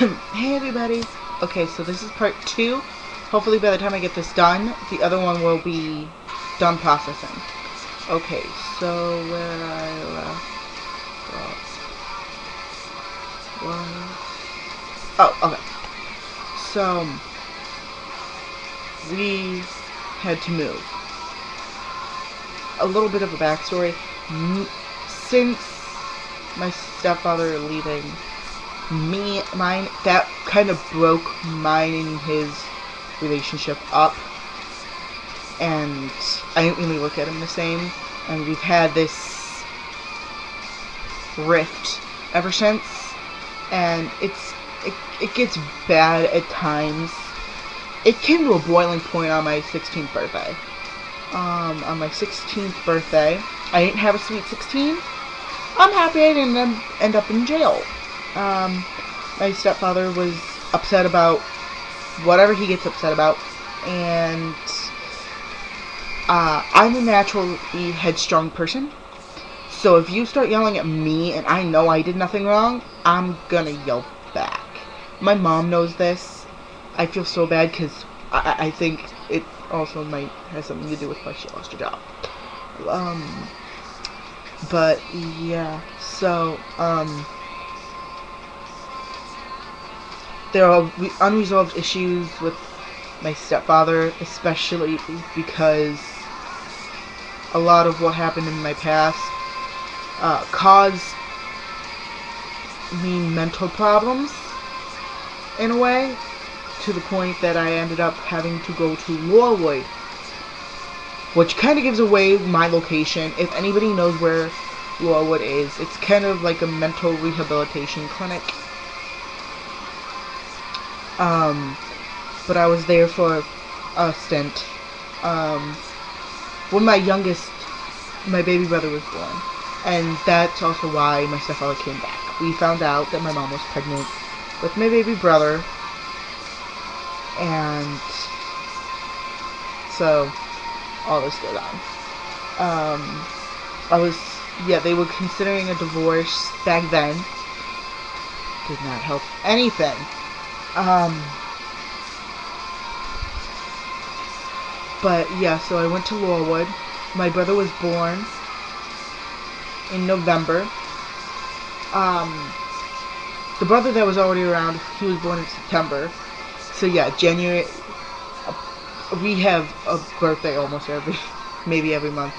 Hey everybody! Okay, so this is part 2. Hopefully by the time I get this done, the other one will be done processing. Okay, so where I left off was... Oh, okay. So, we had to move. A little bit of a backstory. Since my stepfather leaving, that kind of broke mine and his relationship up, and I didn't really look at him the same, and we've had this rift ever since, and it gets bad at times. It came to a boiling point on my 16th birthday. On my 16th birthday, I didn't have a sweet 16. I'm happy I didn't end up in jail. My stepfather was upset about whatever he gets upset about, and I'm a naturally headstrong person, so if you start yelling at me and I know I did nothing wrong, I'm gonna yell back. My mom knows this. I feel so bad because I think it also might have something to do with why she lost her job. But yeah, so there are unresolved issues with my stepfather, especially because a lot of what happened in my past caused me mental problems, in a way, to the point that I ended up having to go to Laurelwood, which kind of gives away my location. If anybody knows where Laurelwood is, it's kind of like a mental rehabilitation clinic. But I was there for a stint. When my baby brother was born. And that's also why my stepfather came back. We found out that my mom was pregnant with my baby brother. And so, all this goes on. They were considering a divorce back then. Did not help anything. But yeah, so I went to Laurelwood. My brother was born in November. The brother that was already around, he was born in September. So yeah, January, we have a birthday almost maybe every month.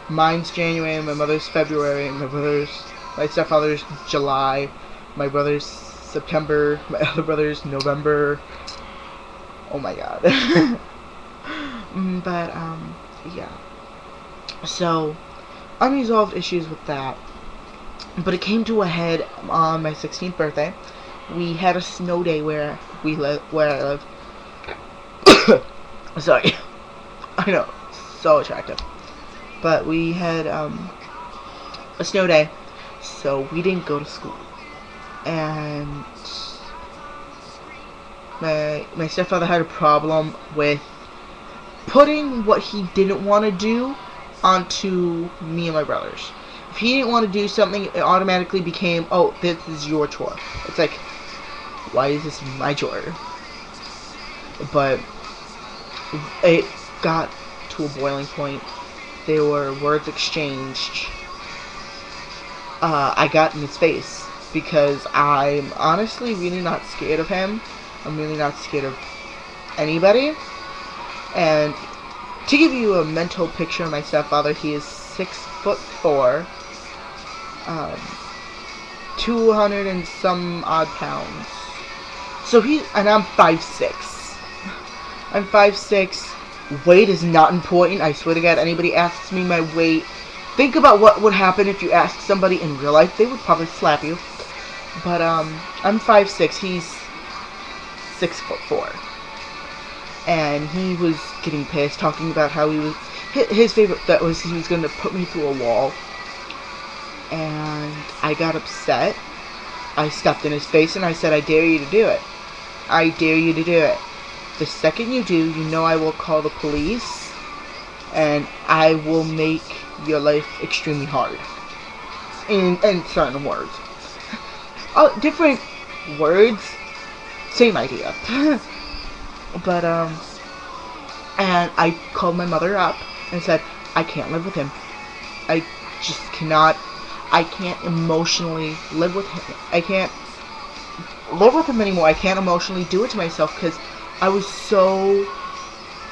Mine's January, my mother's February, my stepfather's July, my brother's September, my other brother's November. Oh my god. But, yeah. So, unresolved issues with that. But it came to a head on my 16th birthday. We had a snow day where I live. Sorry. I know. So attractive. But we had, a snow day. So we didn't go to school. And my stepfather had a problem with putting what he didn't want to do onto me and my brothers. If he didn't want to do something, it automatically became, oh, this is your chore. It's like, why is this my chore? But it got to a boiling point. There were words exchanged. I got in his face because I'm honestly really not scared of him. I'm really not scared of anybody. And to give you a mental picture of my stepfather, he is 6'4", 200 and some odd pounds. So and I'm 5'6". I'm 5'6". Weight is not important. I swear to God, anybody asks me my weight, think about what would happen if you asked somebody in real life. They would probably slap you. But I'm 5'6". He's 6'4". And he was getting pissed, talking about how his favorite thought was he was going to put me through a wall. And I got upset. I stepped in his face and I said, I dare you to do it. I dare you to do it. The second you do, you know I will call the police. And I will make your life extremely hard. In certain words. Different words, Same idea. But, and I called my mother up and said, I can't live with him. I just cannot, I can't emotionally live with him. I can't live with him anymore. I can't emotionally do it to myself because I was so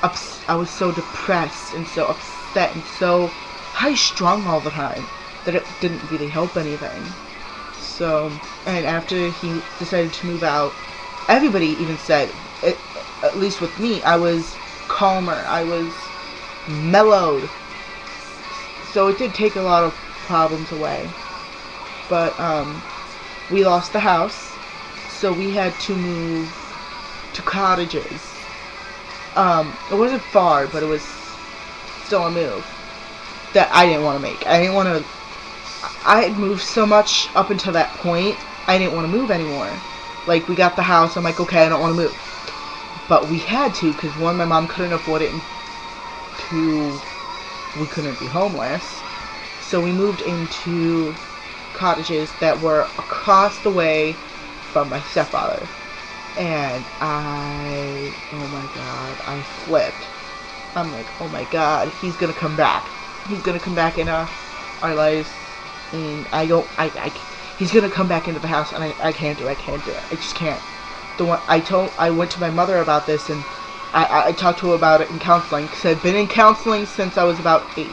depressed and so upset and so high-strung all the time that it didn't really help anything. So, and after he decided to move out, everybody even said, at least with me, I was calmer, I was mellowed. So it did take a lot of problems away. But, we lost the house, so we had to move to cottages. It wasn't far, but it was still a move that I didn't want to make. I had moved so much up until that point, I didn't want to move anymore. Like, we got the house, I'm like, okay, I don't want to move. But we had to, because one, my mom couldn't afford it, and two, we couldn't be homeless. So we moved into cottages that were across the way from my stepfather. And oh my god, I flipped. I'm like, oh my god, he's gonna come back. He's gonna come back into our lives, and he's gonna come back into the house, and I can't do it. I just can't. I went to my mother about this, and I talked to her about it in counseling, because I've been in counseling since I was about 8.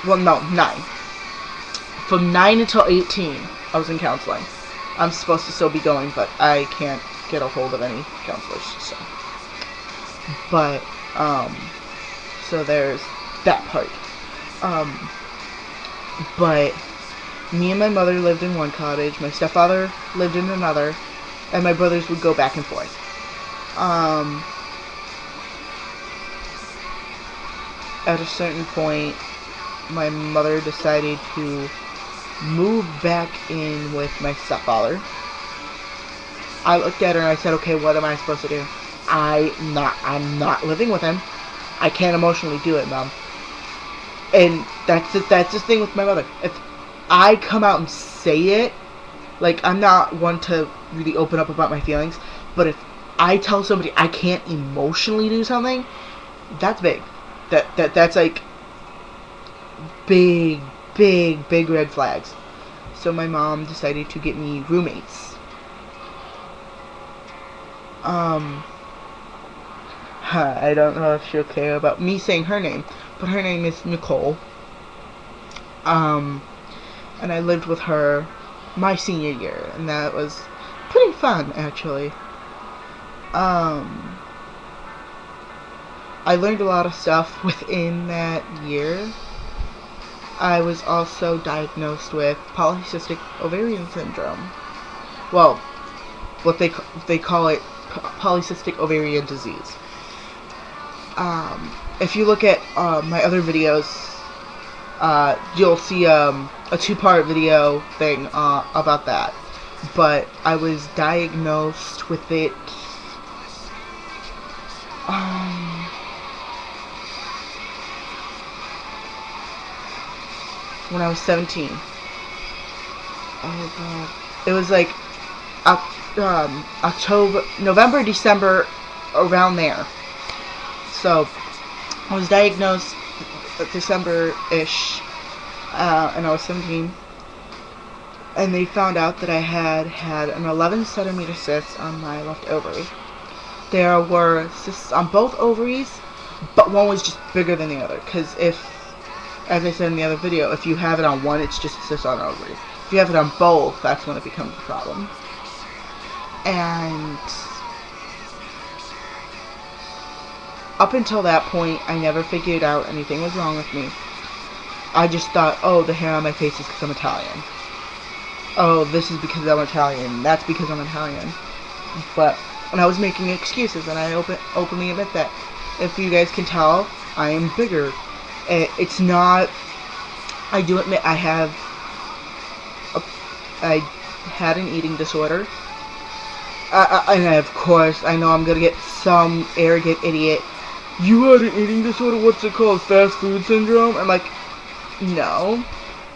Well, no, 9. From 9 until 18, I was in counseling. I'm supposed to still be going, but I can't get a hold of any counselors, so. But, so there's that part. But me and my mother lived in one cottage, my stepfather lived in another, and my brothers would go back and forth. At a certain point, my mother decided to move back in with my stepfather. I looked at her and I said, okay, what am I supposed to do? I'm not living with him. I can't emotionally do it, Mom. And that's the thing with my mother. If I come out and say it, like, I'm not one to really open up about my feelings, but if I tell somebody I can't emotionally do something, that's big. That's like big red flags. So my mom decided to get me roommates. I don't know if she'll care about me saying her name, but her name is Nicole. And I lived with her my senior year, and that was pretty fun, actually. I learned a lot of stuff within that year. I was also diagnosed with polycystic ovarian syndrome. Well, what they call it, polycystic ovarian disease. If you look at my other videos, you'll see a 2-part video thing about that. But I was diagnosed with it when I was 17. Oh god. It was like October, November, December, around there. So I was diagnosed December-ish, and I was 17. And they found out that I had an 11 centimeter cyst on my left ovary. There were cysts on both ovaries, but one was just bigger than the other. Because if, as I said in the other video, if you have it on one, it's just a cyst on an ovary. If you have it on both, that's when it becomes a problem. And up until that point, I never figured out anything was wrong with me. I just thought, oh, the hair on my face is because I'm Italian. Oh, this is because I'm Italian. That's because I'm Italian. But, and I was making excuses, and I openly admit that. If you guys can tell, I am bigger. It's not, I do admit I had an eating disorder. And of course, I know I'm gonna get some arrogant idiot. You had an eating disorder? What's it called? Fast food syndrome? I'm like, no.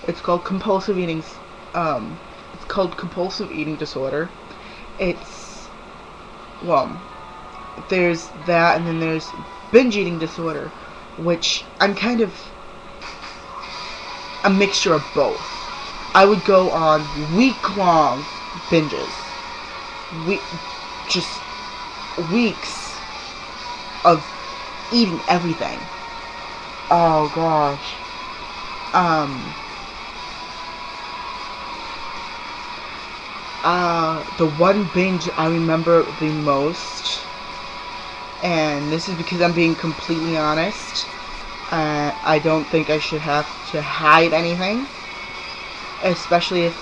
It's called compulsive eating. It's called compulsive eating disorder. it's, well, there's that, and then there's binge eating disorder, which I'm kind of a mixture of both. I would go on week-long binges. Just weeks of eating everything. Oh gosh. The one binge I remember the most, and this is because I'm being completely honest, I don't think I should have to hide anything, especially if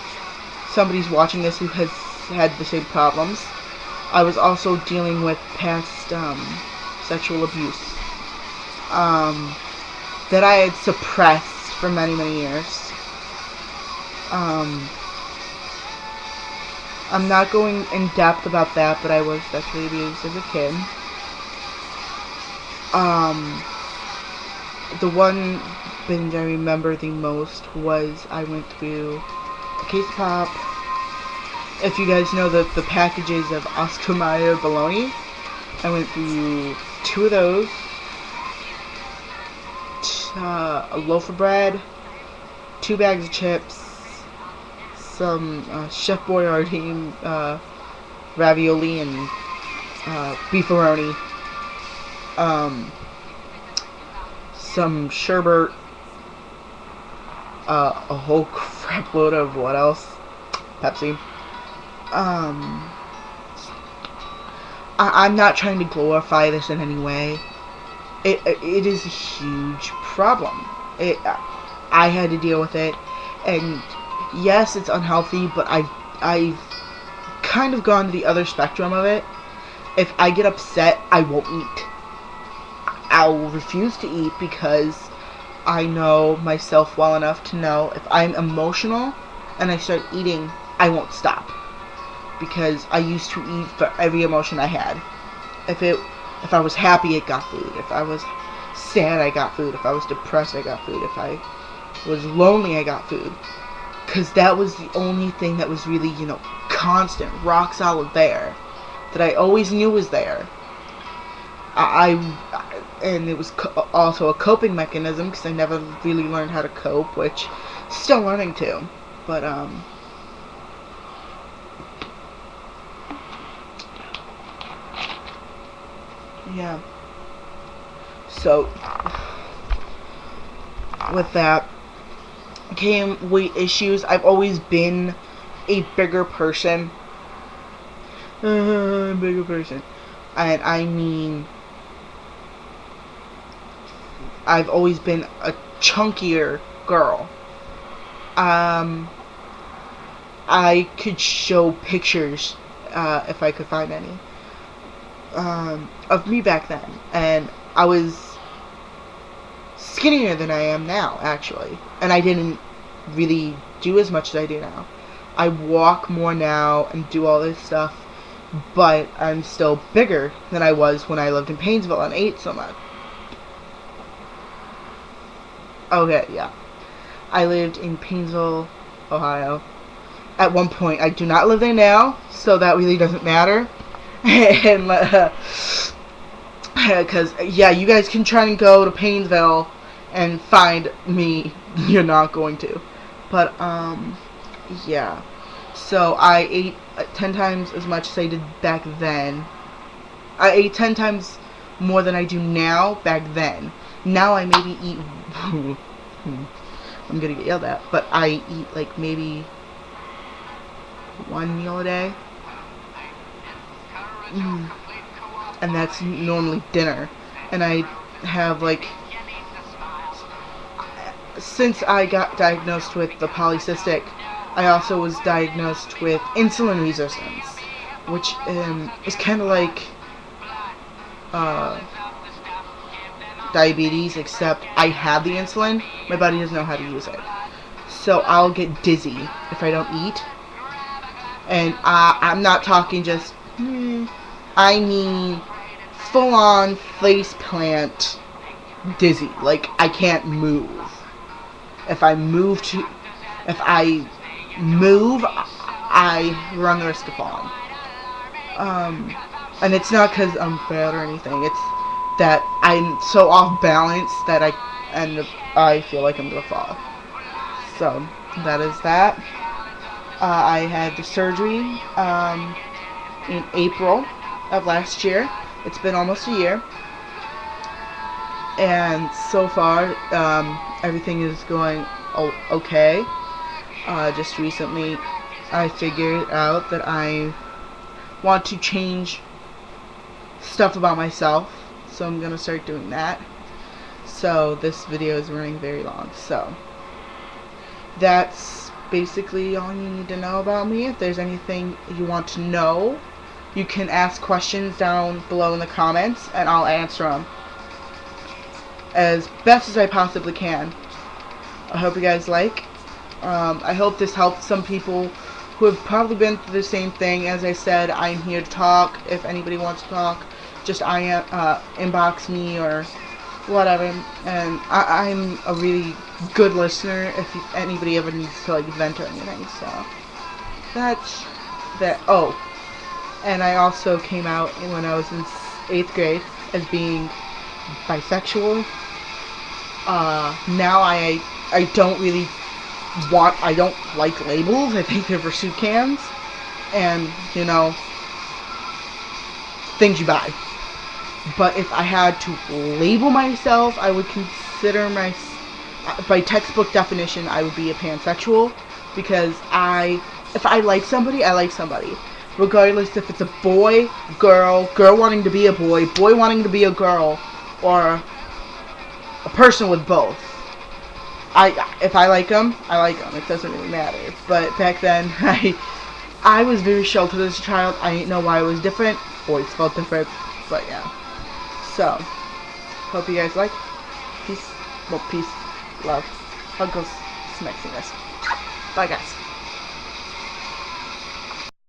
somebody's watching this who has had the same problems. I was also dealing with past sexual abuse that I had suppressed for many, many years. I'm not going in depth about that, but I was sexually abused as a kid. The one binge I remember the most was I went through a case of pop. If you guys know the packages of Oscar Mayer bologna, I went through 2 of those, a loaf of bread, 2 bags of chips, some Chef Boyardee ravioli and beefaroni, some sherbet, a whole crap load of what else? Pepsi. I'm not trying to glorify this in any way. It is a huge problem. I had to deal with it, and yes, it's unhealthy, but I've kind of gone to the other spectrum of it. If I get upset, I won't eat. I'll refuse to eat because I know myself well enough to know if I'm emotional and I start eating, I won't stop. Because I used to eat for every emotion I had. If I was happy, I got food. If I was sad, I got food. If I was depressed, I got food. If I was lonely, I got food. Because that was the only thing that was really, constant, rock solid there. That I always knew was there. And it was also a coping mechanism, because I never really learned how to cope, which, still learning to. But, yeah. So, with that came weight issues. I've always been a bigger person. Bigger person. And I mean, I've always been a chunkier girl. I could show pictures, if I could find any, of me back then, and I was skinnier than I am now, actually, and I didn't really do as much as I do now. I walk more now and do all this stuff, but I'm still bigger than I was when I lived in Painesville and ate so much. Okay, yeah. I lived in Painesville, Ohio. At one point, I do not live there now, so that really doesn't matter. And, because, yeah, you guys can try and go to Painesville and find me. You're not going to. But, yeah. So, I ate 10 times as much as I did back then. I ate 10 times more than I do now back then. Now I maybe eat... I'm gonna get yelled at. But I eat, like, maybe 1 meal a day. And that's normally dinner. And I have, like... Since I got diagnosed with the polycystic, I also was diagnosed with insulin resistance, which is kind of like diabetes, except I have the insulin, my body doesn't know how to use it. So I'll get dizzy if I don't eat. And I'm not talking just, I mean full-on face plant dizzy. Like, I can't move. If I move, I run the risk of falling. And it's not because I'm fat or anything. It's that I'm so off balance that I feel like I'm gonna fall. So that is that. I had the surgery in April of last year. It's been almost a year, and so far everything is going okay. Just recently I figured out that I want to change stuff about myself, so I'm gonna start doing that. So this video is running very long, so that's basically all you need to know about me. If there's anything you want to know, you can ask questions down below in the comments and I'll answer them as best as I possibly can. I hope you guys like. I hope this helped some people who have probably been through the same thing. As I said, I'm here to talk. If anybody wants to talk, just inbox me or whatever. And I'm a really good listener if anybody ever needs to like vent or anything. So that's that. Oh, and I also came out when I was in 8th grade as being bisexual. Now I don't really I don't like labels. I think they're for soup cans and, you know, things you buy. But if I had to label myself, I would consider by textbook definition, I would be a pansexual, because if I like somebody, I like somebody. Regardless if it's a boy, girl wanting to be a boy wanting to be a girl, or a person with both. If I like them, I like them. It doesn't really matter. But back then, I was very sheltered as a child. I didn't know why it was different. Boys felt different. But yeah. So, hope you guys like. Peace. Well, peace. Love. Huggles. Smexiness. Bye, guys.